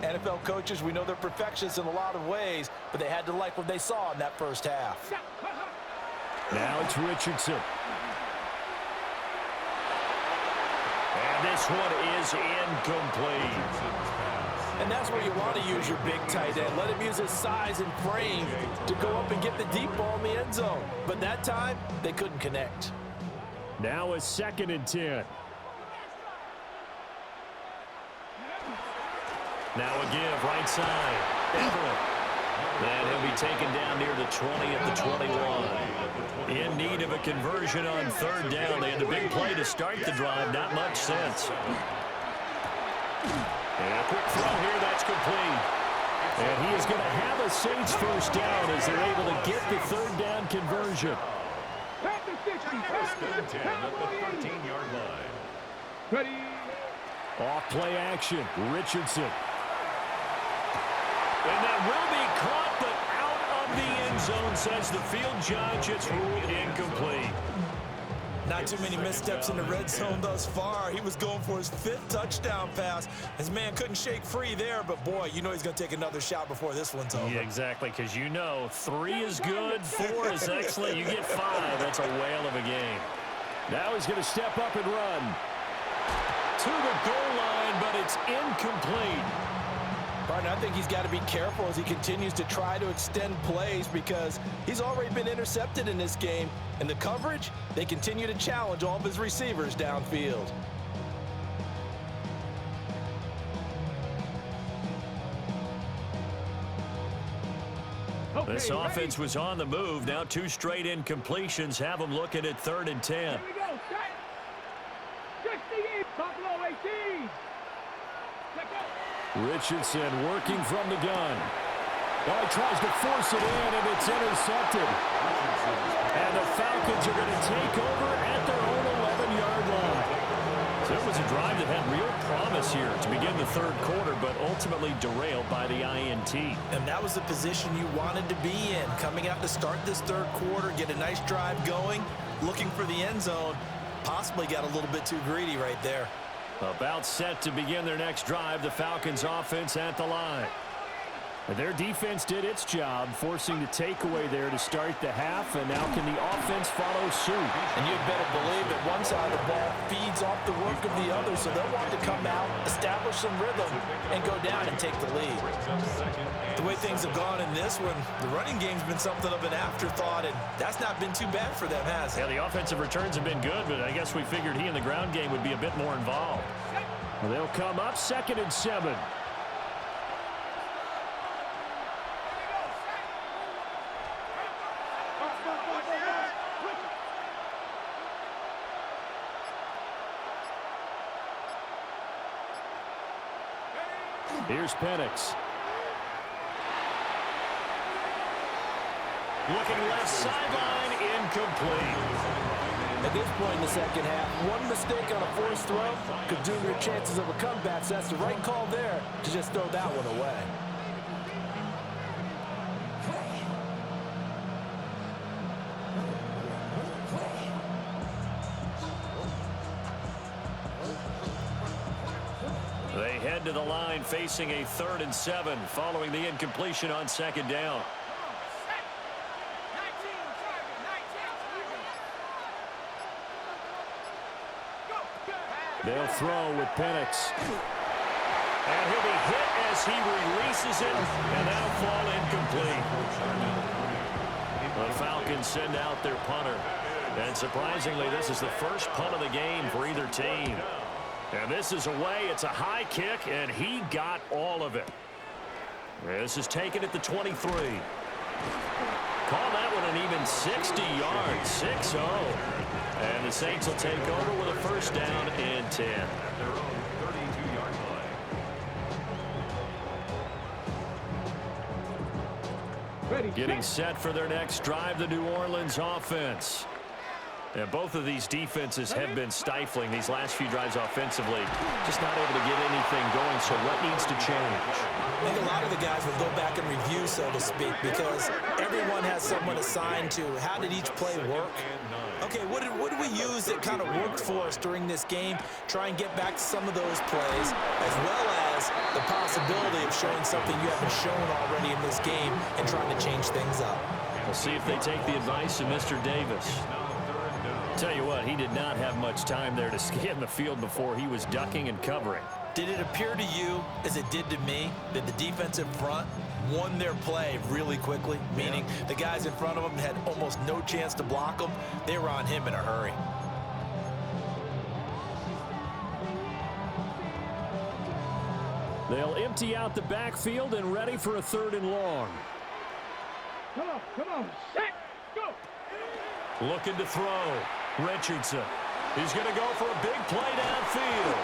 NFL coaches, we know they're perfectionists in a lot of ways, but they had to like what they saw in that first half. Now it's Richardson. And this one is incomplete. And that's where you want to use your big tight end. Let him use his size and frame to go up and get the deep ball in the end zone. But that time, they couldn't connect. Now a 2nd and 10. Now a give, right side. Everett. And he'll be taken down near the 20 at the 21. In need of a conversion on 3rd down. They had a big play to start the drive. Not much sense. And a quick throw here, that's complete. And he is going to have a Saints first down as they're able to get the 3rd down conversion. First and 10 at the 13-yard line. Ready. Off play action, Richardson. And that will be caught, but out of the end zone, says the field judge. It's ruled incomplete. Not too many missteps in the red zone thus far. He was going for his 5th touchdown pass. His man couldn't shake free there, but boy, you know he's going to take another shot before this one's over. Yeah, exactly, because you know 3 is good, 4 is excellent. You get 5. That's a whale of a game. Now he's going to step up and run to the goal line, but it's incomplete. Partner, I think he's got to be careful as he continues to try to extend plays because he's already been intercepted in this game. And the coverage, they continue to challenge all of his receivers downfield. This offense was on the move. Now 2 straight incompletions have them looking at 3rd and 10. Here we go. 68. Buffalo 18. Richardson working from the gun. Now he tries to force it in, and it's intercepted. And the Falcons are going to take over at their own 11-yard line. So it was a drive that had real promise here to begin the 3rd quarter, but ultimately derailed by the INT. And that was the position you wanted to be in. Coming out to start this 3rd quarter, get a nice drive going, looking for the end zone. Possibly got a little bit too greedy right there. About set to begin their next drive, the Falcons offense at the line. Their defense did its job, forcing the takeaway there to start the half, and now can the offense follow suit? And you'd better believe that one side of the ball feeds off the work of the other, so they'll want to come out, establish some rhythm, and go down and take the lead. The way things have gone in this one, the running game's been something of an afterthought, and that's not been too bad for them, has it? Yeah, the offensive returns have been good, but I guess we figured he in the ground game would be a bit more involved. They'll come up 2nd and 7. Here's Penix. Looking left sideline, incomplete. At this point in the second half, one mistake on a forced throw could doom your chances of a comeback, so that's the right call there to just throw that one away. They head to the line facing a 3rd and 7 following the incompletion on 2nd down. They'll throw with Penix. And he'll be hit as he releases it, and that'll fall incomplete. The Falcons send out their punter. And surprisingly, this is the first punt of the game for either team. And this is away. It's a high kick, and he got all of it. This is taken at the 23. Call that one an even 60 yards, 6-0. And the Saints will take over with a first down and 10. At their own 32-yard line. Ready. Getting set for their next drive, the New Orleans offense. And both of these defenses have been stifling these last few drives offensively. Just not able to get anything going, so what needs to change? I think a lot of the guys will go back and review, so to speak, because everyone has someone assigned to how did each play work. Okay, what did we use that kind of worked for us during this game? Try and get back to some of those plays, as well as the possibility of showing something you haven't shown already in this game and trying to change things up. We'll see if they take the advice of Mr. Davis. Tell you what, he did not have much time there to scan the field before he was ducking and covering. Did it appear to you, as it did to me, that the defensive front won their play really quickly? Meaning the guys in front of them had almost no chance to block them. They were on him in a hurry. They'll empty out the backfield and ready for a 3rd and long. Come on, set, go! Looking to throw. Richardson. He's going to go for a big play downfield.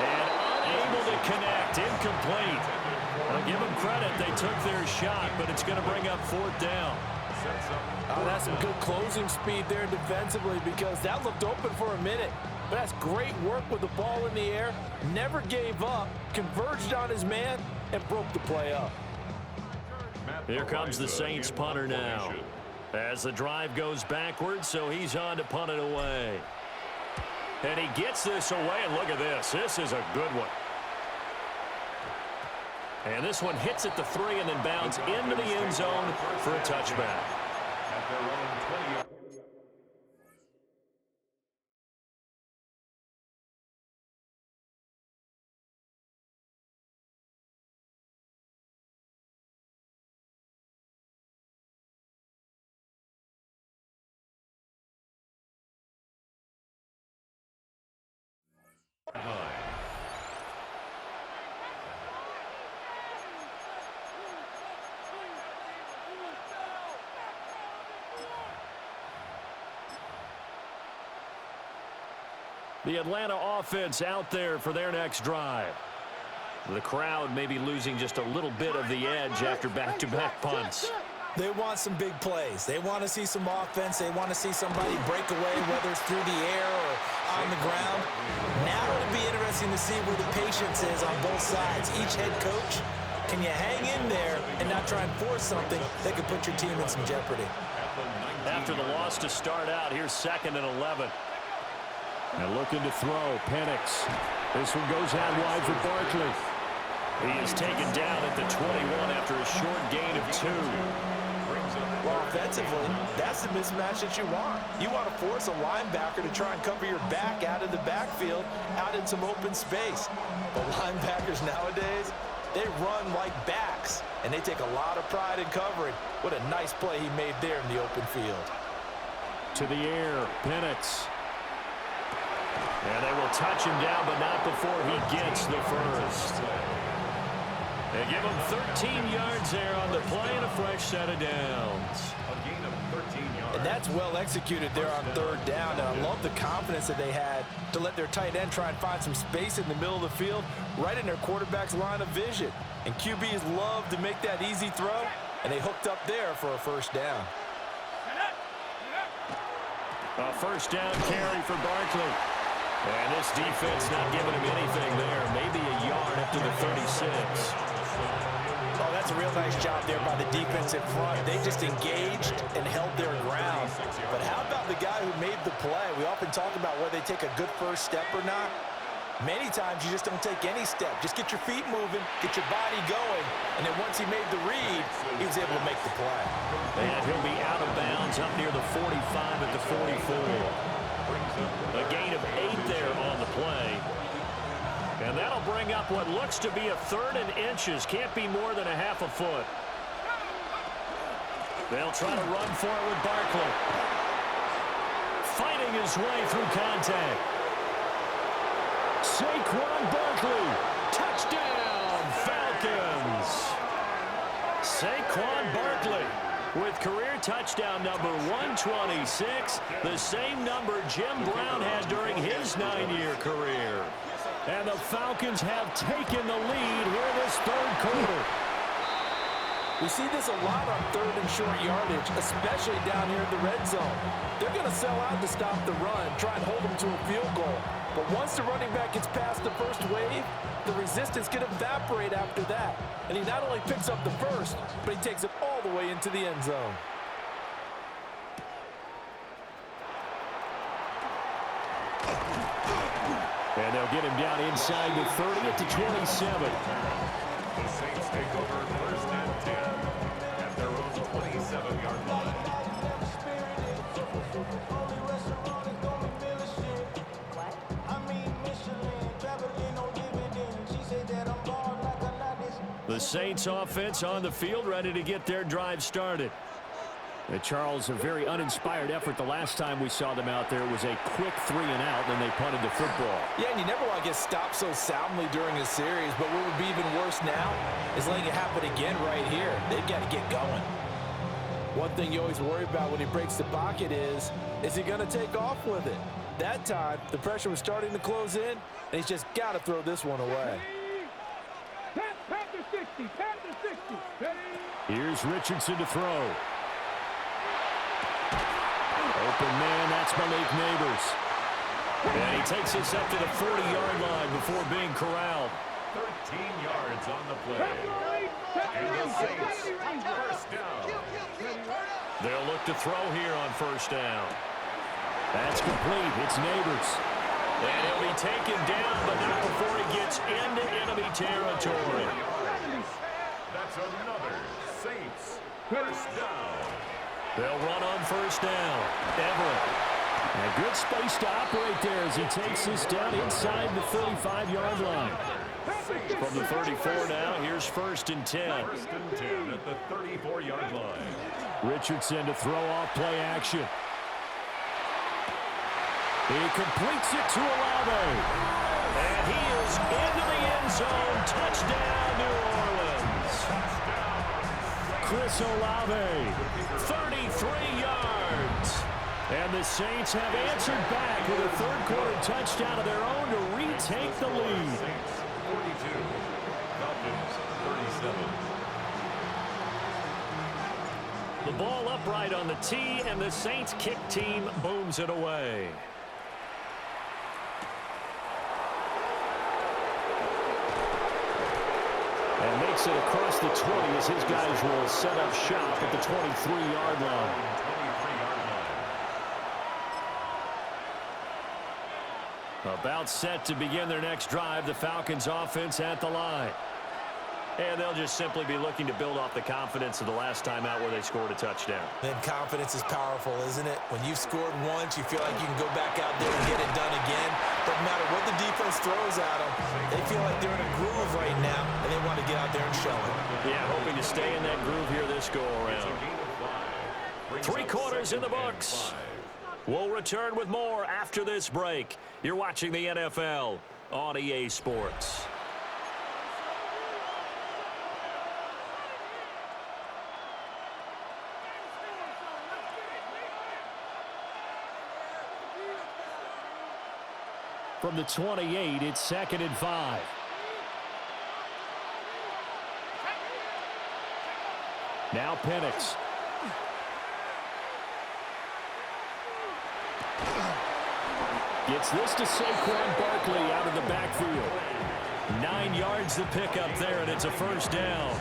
And unable to connect. Incomplete. I'll give them credit. They took their shot, but it's going to bring up 4th down. Oh, that's some good closing speed there defensively, because that looked open for a minute. But that's great work with the ball in the air. Never gave up. Converged on his man and broke the play up. Here comes the Saints punter now. As the drive goes backwards, so he's on to punt it away. And he gets this away, and look at this. This is a good one. And this one hits at the 3 and then bounds into the end zone for a touchback. At their own 20. The Atlanta offense out there for their next drive. The crowd may be losing just a little bit of the edge after back-to-back punts. They want some big plays. They want to see some offense. They want to see somebody break away, whether it's through the air or on the ground. Now it'll be interesting to see where the patience is on both sides. Each head coach, can you hang in there and not try and force something that could put your team in some jeopardy? After the loss to start out, here's 2nd and 11. And looking to throw, Penix. This one goes out wide for Barkley. He is taken down at the 21 after a short gain of 2. Well, offensively, that's the mismatch that you want. You want to force a linebacker to try and cover your back out of the backfield, out in some open space. But linebackers nowadays, they run like backs, and they take a lot of pride in covering. What a nice play he made there in the open field. To the air, Penix. And they will touch him down, but not before he gets the first. They give him 13 yards there on the play and a fresh set of downs. A gain of 13 yards. And that's well executed there on 3rd down. And I love the confidence that they had to let their tight end try and find some space in the middle of the field, right in their quarterback's line of vision. And QBs love to make that easy throw, and they hooked up there for a 1st down. A 1st down carry for Barkley. And this defense not giving him anything there. Maybe a yard up to the 36. Oh, that's a real nice job there by the defensive front. They just engaged and held their ground. But how about the guy who made the play? We often talk about whether they take a good first step or not. Many times you just don't take any step. Just get your feet moving, get your body going, and then once he made the read, he was able to make the play. And he'll be out of bounds up near the 45 at the 44. A gain of 8 there on the play. And that'll bring up what looks to be a 3rd and inches. Can't be more than a half a foot. They'll try to run for it with Barkley. Fighting his way through contact. Saquon Barkley. Touchdown, Falcons. Saquon Barkley with career touchdown number 126, the same number Jim Brown had during his 9-year career. And the Falcons have taken the lead here in this 3rd quarter. We see this a lot on third and short yardage, especially down here in the red zone. They're going to sell out to stop the run, try and hold them to a field goal. But once the running back gets past the first wave, the resistance can evaporate after that. And he not only picks up the first, but he takes it all the way into the end zone. And they'll get him down inside the 30 at the 27. The Saints take over first and 10 at their own 27-yard line. The Saints offense on the field, ready to get their drive started. Charles, a very uninspired effort the last time we saw them out there. It was a quick 3 and out, then they punted the football. Yeah, and you never want to get stopped so soundly during a series, but what would be even worse now is letting it happen again right here. They've got to get going. One thing you always worry about when he breaks the pocket is he going to take off with it? That time, the pressure was starting to close in, and he's just got to throw this one away. Panther 60, Panther 60. Here's Richardson to throw. Open man, that's Malik Neighbors. And he takes us up to the 40-yard line before being corralled. 13 yards on the play. And the Saints, first down. They'll look to throw here on first down. That's complete. It's Neighbors. And he'll be taken down, but not before he gets into enemy territory. That's another Saints first down. They'll run on first down. Everett. And a good space to operate there as he takes this down inside the 35-yard line. From the 34 now, here's first and 10. First and 10 at the 34-yard line. Richardson to throw off play action. He completes it to Olave. And he is into the end zone. Touchdown, New Orleans. Chris Olave, 33 yards. And the Saints have answered back with a third-quarter touchdown of their own to retake the lead. Saints 42, Falcons 37. The ball upright on the tee, and the Saints kick team booms it away. And makes it across the 20 as his guys will set up shop at the 23-yard line. About set to begin their next drive, the Falcons offense at the line. And they'll just simply be looking to build off the confidence of the last time out where they scored a touchdown. Then confidence is powerful, isn't it? When you've scored once, you feel like you can go back out there and get it done again. Doesn't matter what the defense throws at them. They feel like they're in a groove right now, and they want to get out there and show it. Yeah, hoping to stay in that groove here this go-around. 3 quarters in the books. We'll return with more after this break. You're watching the NFL on EA Sports. From the 28, it's 2nd and 5. Now Penix. Gets this to Saquon Barkley out of the backfield. 9 yards to pick up there, and it's a first down.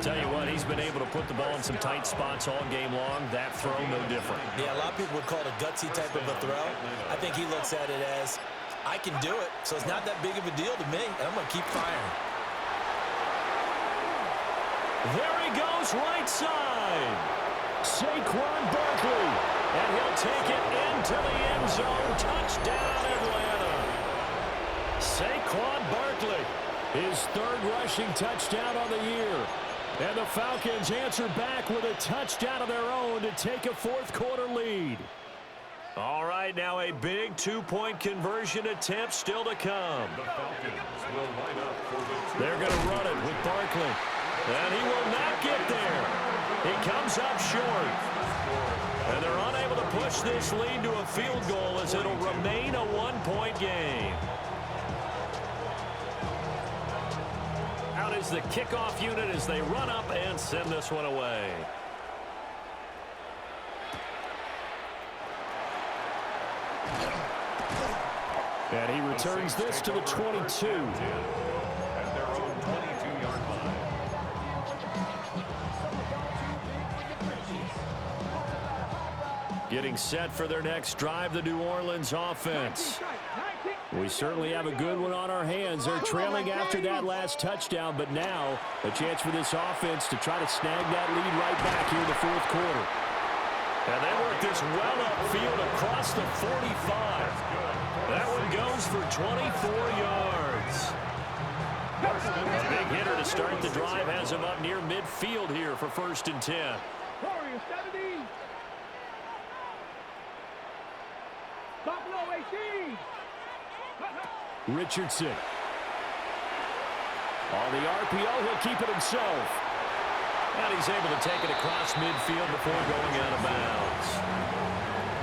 Tell you what, he's been able to put the ball in some tight spots all game long. That throw, no different. Yeah, a lot of people would call it a gutsy type of a throw. I think he looks at it as, I can do it, so it's not that big of a deal to me, and I'm going to keep firing. There he goes, right side. Saquon Barkley, and he'll take it into the end zone. Touchdown, Atlanta. Saquon Barkley, his 3rd rushing touchdown on the year. And the Falcons answer back with a touchdown of their own to take a 4th-quarter lead. All right, now a big 2-point conversion attempt still to come. The Falcons will line up for the They're going to run it with Barkley. And he will not get there. He comes up short. And they're unable to push this lead to a field goal as it'll remain a 1-point game. Out is the kickoff unit as they run up and send this one away. And he returns this to the 22. At their own 22-yard line. Getting set for their next drive, the New Orleans offense. We certainly have a good one on our hands. They're trailing after that last touchdown, but now a chance for this offense to try to snag that lead right back here in the fourth quarter. And they work this well upfield across the 45. That one goes for 24 yards. A big hitter to start the drive has him up near midfield here for 1st and 10. Warriors 70. Buffalo 18. Richardson. On the RPO, he'll keep it himself. And he's able to take it across midfield before going out of bounds.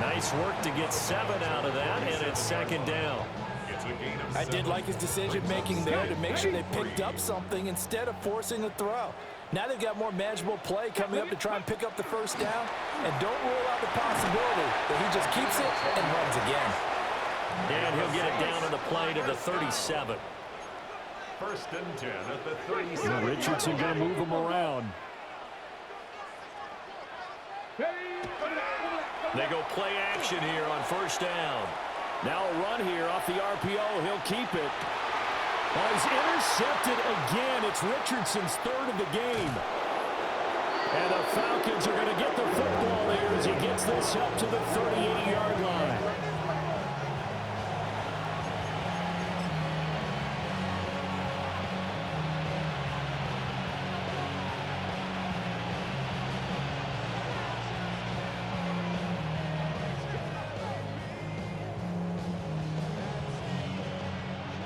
Nice work to get 7 out of that, and it's 2nd down. I did like his decision-making there to make sure they picked up something instead of forcing a throw. Now they've got more manageable play coming up to try and pick up the 1st down, and don't rule out the possibility that he just keeps it and runs again. And he'll get it down on the play to the 37. 1st and 10 at the 37. Richardson going to move him around. They go play action here on 1st down. Now a run here off the RPO. He'll keep it. Oh, he's intercepted again. It's Richardson's 3rd of the game. And the Falcons are going to get the football here as he gets this up to the 38-yard line.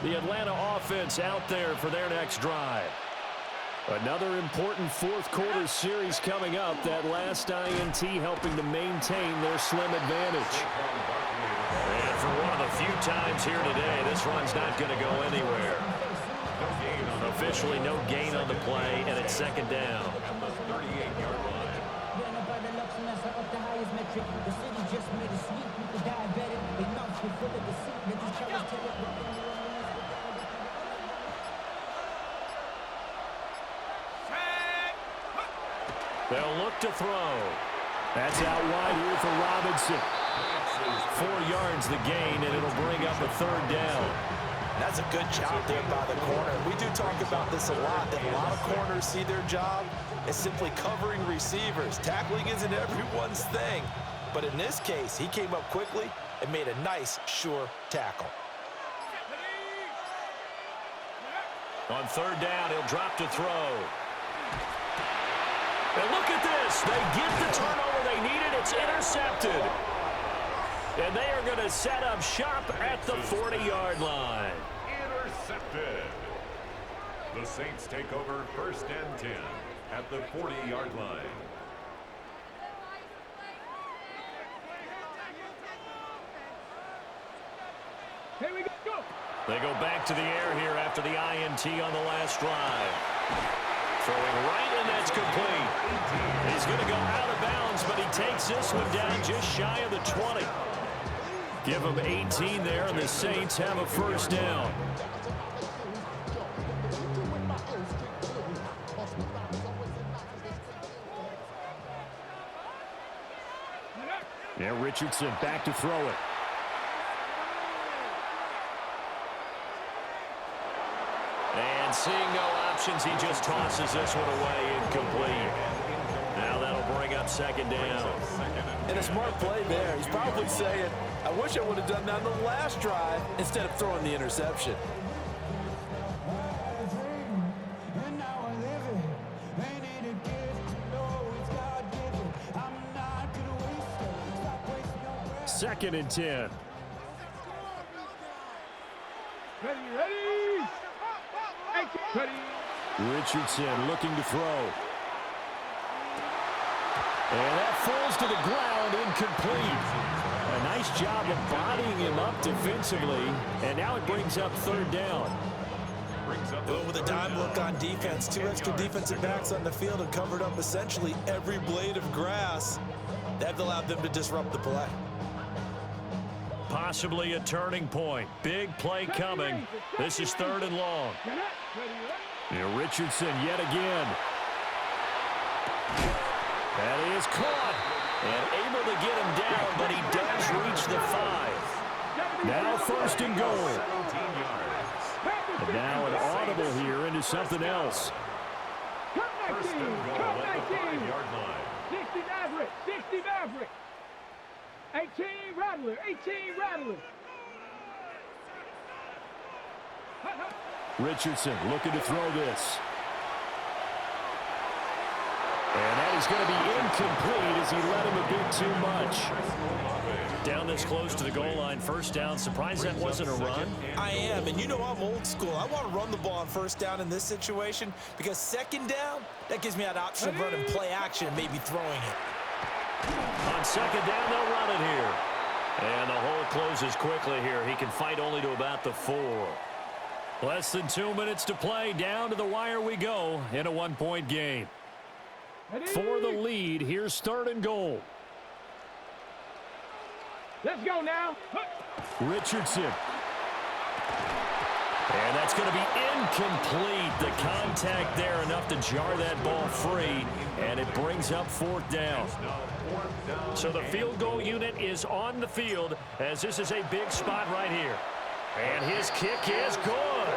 The Atlanta offense out there for their next drive. Another important fourth quarter series coming up. That last INT helping to maintain their slim advantage. And for one of the few times here today, this run's not going to go anywhere. Officially no gain on the play, and it's 2nd down. At the 38-yard line. They'll look to throw. That's out wide here for Robinson. 4 yards the gain, and it'll bring up a 3rd down. That's a good job there by the corner. We do talk about this a lot, that a lot of corners see their job as simply covering receivers. Tackling isn't everyone's thing. But in this case, he came up quickly and made a nice, sure tackle. On 3rd down, he'll drop to throw. And look at this. They get the turnover they needed. It's intercepted. And they are going to set up shop at the 40-yard line. Intercepted. The Saints take over 1st and 10 at the 40-yard line. Here we go. They go back to the air here after the INT on the last drive. Throwing right, and that's complete. He's going to go out of bounds, but he takes this one down just shy of the 20. Give him 18 there, and the Saints have a 1st down. Yeah, Richardson back to throw it. And seeing no options, he just tosses this one away, incomplete. Now that'll bring up 2nd down. And a smart play there. He's probably saying, I wish I would have done that on the last drive instead of throwing the interception. Second and 10. Ready. Richardson looking to throw. And that falls to the ground, incomplete. A nice job of bodying him up defensively, and now it brings up 3rd down. brings up Doing with a dime look on defense. 2 extra defensive backs on the field and covered up essentially every blade of grass. That allowed them to disrupt the play. Possibly a turning point. Big play coming. This is 3rd and long. Now Richardson yet again. And he is caught. And able to get him down, but he does reach the 5. Now 1st and goal. 17 yards. And now an audible here into something else. First and goal at the 5-yard line. 60 Maverick, 60 Maverick. 18 Rattler, 18 Rattler. Richardson looking to throw this. And that is going to be incomplete as he let him a bit too much. Down this close to the goal line, 1st down. Surprised that wasn't a run? I am, and you know I'm old school. I want to run the ball on 1st down in this situation because 2nd down, that gives me that option of running play action and maybe throwing it. On 2nd down, they'll run it here. And the hole closes quickly here. He can fight only to about the 4. Less than 2 minutes to play. Down to the wire we go in a 1-point game. For the lead, here's 3rd and goal. Let's go now. Richardson. And that's going to be incomplete. The contact there enough to jar that ball free, and it brings up 4th down. So the field goal unit is on the field as this is a big spot right here. And his kick is good.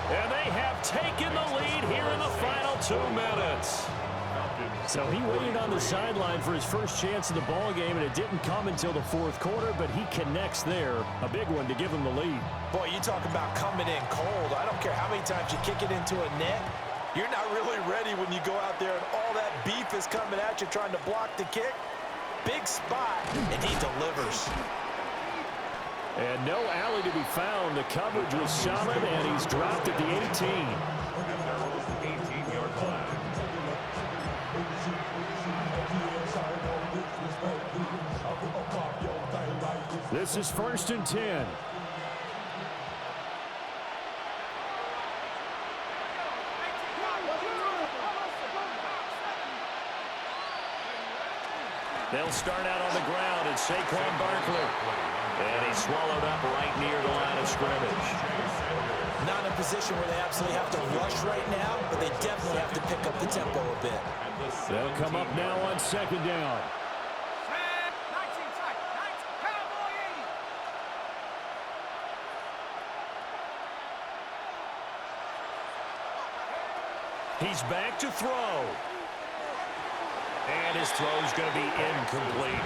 And they have taken the lead here in the final 2 minutes. So he waited on the sideline for his first chance of the ball game, and it didn't come until the 4th quarter, but he connects there. A big one to give him the lead. Boy, you talk about coming in cold. I don't care how many times you kick it into a net. You're not really ready when you go out there and all that beef is coming at you trying to block the kick. Big spot, and he delivers. And no alley to be found. The coverage was solid, and he's dropped at the 18. 18-yard line. This is 1st and 10. They'll start out on the ground. It's Saquon Barkley. And he's swallowed up right near the line of scrimmage. Not in a position where they absolutely have to rush right now, but they definitely have to pick up the tempo a bit. They'll come up now on 2nd down. He's back to throw. And his throw's going to be incomplete.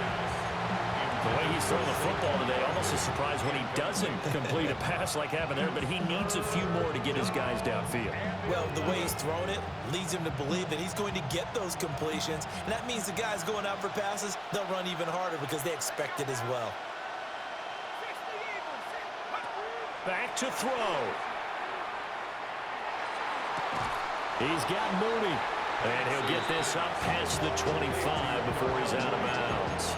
The way he's throwing the football today, almost a surprise when he doesn't complete a pass like having there, but he needs a few more to get his guys downfield. Well, the way he's thrown it leads him to believe that he's going to get those completions, and that means the guys going out for passes, they'll run even harder because they expect it as well. Back to throw. He's got Mooney. And he'll get this up past the 25 before he's out of bounds.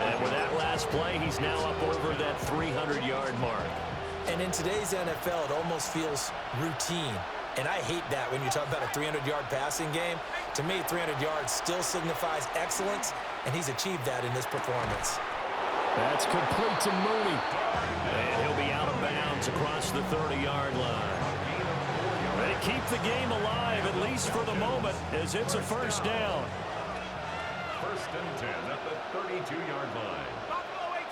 And with that last play, he's now up over that 300-yard mark. And in today's NFL, it almost feels routine. And I hate that when you talk about a 300-yard passing game. To me, 300 yards still signifies excellence, and he's achieved that in this performance. That's complete to Mooney. And he'll be out of bounds across the 30-yard line. They keep the game alive, at least for the moment, as it's a 1st down. 1st and 10 at the 32-yard line. Buffalo 18.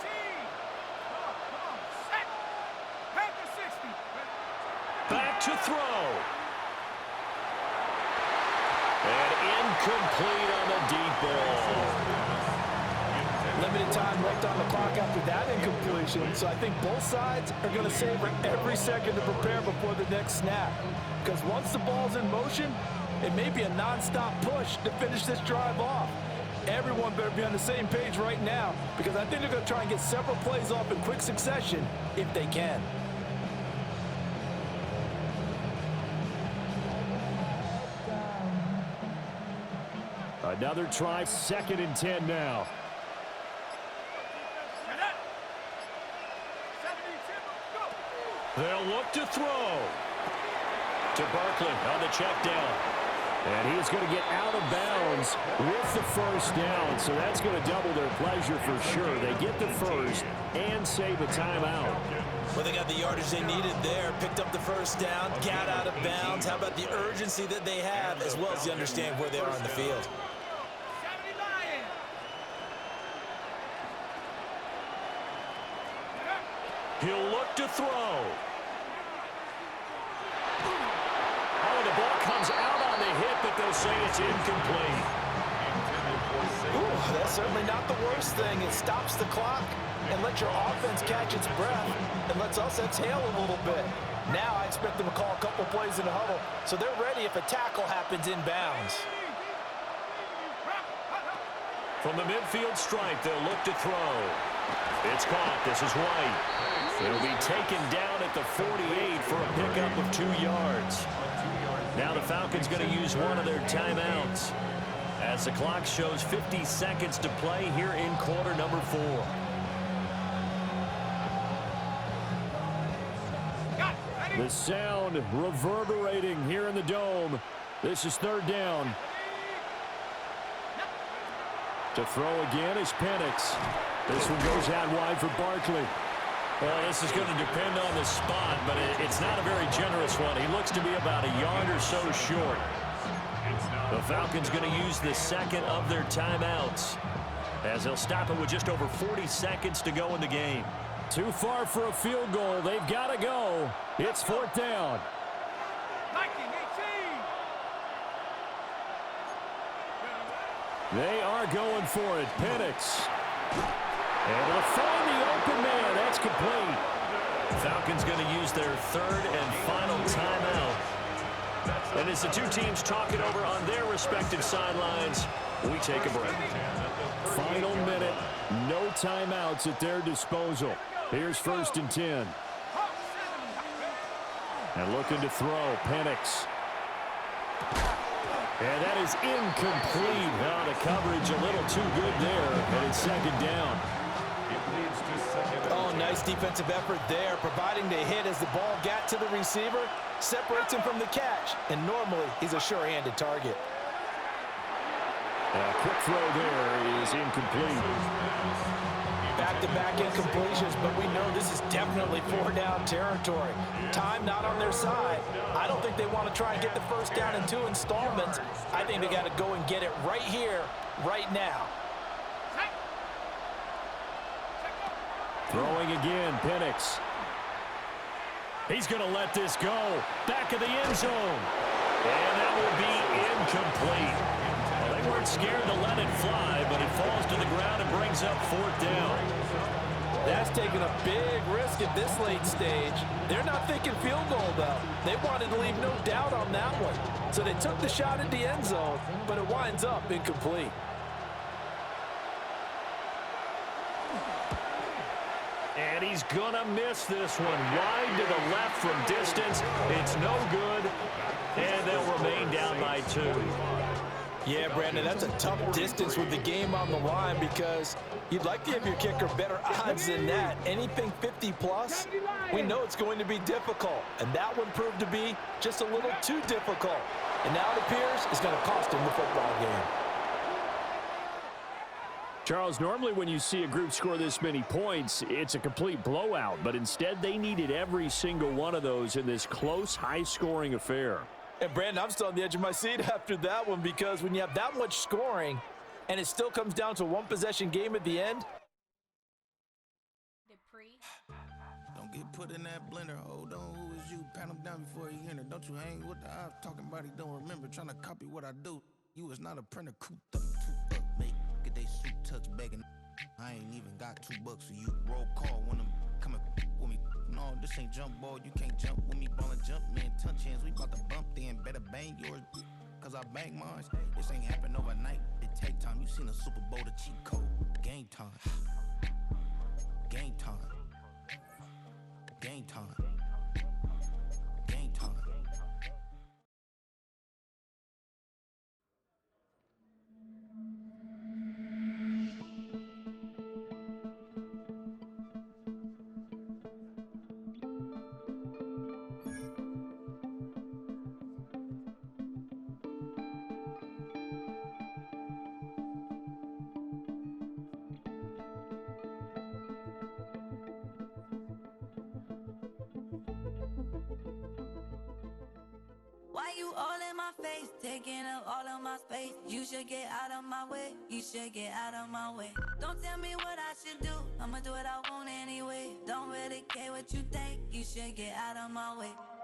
Come on, set. Panther 60. Back to throw. And incomplete on the deep ball. Limited time left on the clock after that incompletion, so I think both sides are going to savor every second to prepare before the next snap. Because once the ball's in motion, it may be a non-stop push to finish this drive off. Everyone better be on the same page right now, because I think they're going to try and get several plays off in quick succession if they can. Another try, 2nd and 10 now. They'll look to throw. To Barkley on the check down. And he's going to get out of bounds with the first down. So that's going to double their pleasure for sure. They get the first and save a timeout. Well, they got the yardage they needed there. Picked up the first down, got out of bounds. How about the urgency that they have, as well as they understand where they are on the field? He'll look to throw. Oh, the ball comes out on the hit, but they'll say it's incomplete. Ooh, that's certainly not the worst thing. It stops the clock and lets your offense catch its breath and lets us exhale a little bit. Now I expect them to call a couple plays in the huddle, so they're ready if a tackle happens inbounds. From the midfield stripe, they'll look to throw. It's caught. This is White. It'll be taken down at the 48 for a pickup of 2 yards. Now the Falcons going to use one of their timeouts as the clock shows 50 seconds to play here in quarter number 4. The sound reverberating here in the dome. This is 3rd down. To throw again is Penix. This one goes out wide for Barkley. Well, this is going to depend on the spot, but it's not a very generous one. He looks to be about a yard or so short. The Falcons going to use the second of their timeouts as they'll stop it with just over 40 seconds to go in the game. Too far for a field goal. They've got to go. It's 4th down. They are going for it. Penix. And they'll find the open man. That's complete. Falcons going to use their 3rd and final timeout. And as the two teams talk it over on their respective sidelines, we take a break. Final minute. No timeouts at their disposal. Here's 1st and 10. And looking to throw, Penix. And that is incomplete. Now the coverage a little too good there, and it's 2nd down. Oh, nice defensive effort there, providing the hit as the ball got to the receiver, separates him from the catch, and normally he's a sure-handed target. A quick throw there is incomplete. Back-to-back incompletions, but we know this is definitely 4-down territory. Time not on their side. I don't think they want to try and get the first down in 2 installments. I think they got to go and get it right here, right now. Throwing again, Penix. He's going to let this go. Back of the end zone. And that will be incomplete. Well, they weren't scared to let it fly, but it falls to the ground and brings up 4th down. That's taking a big risk at this late stage. They're not thinking field goal, though. They wanted to leave no doubt on that one. So they took the shot at the end zone, but it winds up incomplete. And he's going to miss this one. Wide to the left from distance. It's no good. And they'll remain down by 2. Yeah, Brandon, that's a tough distance with the game on the line because you'd like to give your kicker better odds than that. Anything 50-plus, we know it's going to be difficult. And that one proved to be just a little too difficult. And now it appears it's going to cost him the football game. Charles, normally when you see a group score this many points, it's a complete blowout. But instead, they needed every single one of those in this close, high-scoring affair. And, Brandon, I'm still on the edge of my seat after that one because when you have that much scoring and it still comes down to a one-possession game at the end. Don't get put in that blender. Hold on, who is you? Pat him down before he enter. Don't you hang with the ops talking about he don't remember. Trying to copy what I do. You is not a printer. Cooped up, mate. Get they suit tucks begging. I ain't even got $2 for you. Roll call when I'm coming with me. No, this ain't jump ball. You can't jump with me. Ballin' jump, man. Touch hands. We bout to bump then. Better bang yours, cause I bang mine. This ain't happen overnight. It take time. You seen a Super Bowl, the cheat code. Game time. Game time. Game time. Game time. Why you all in my face, taking up all of my space? You should get out of my way, you should get out of my way. Don't tell me what I should do, I'ma do what I want anyway. Don't really care what you think, you should get out of my way.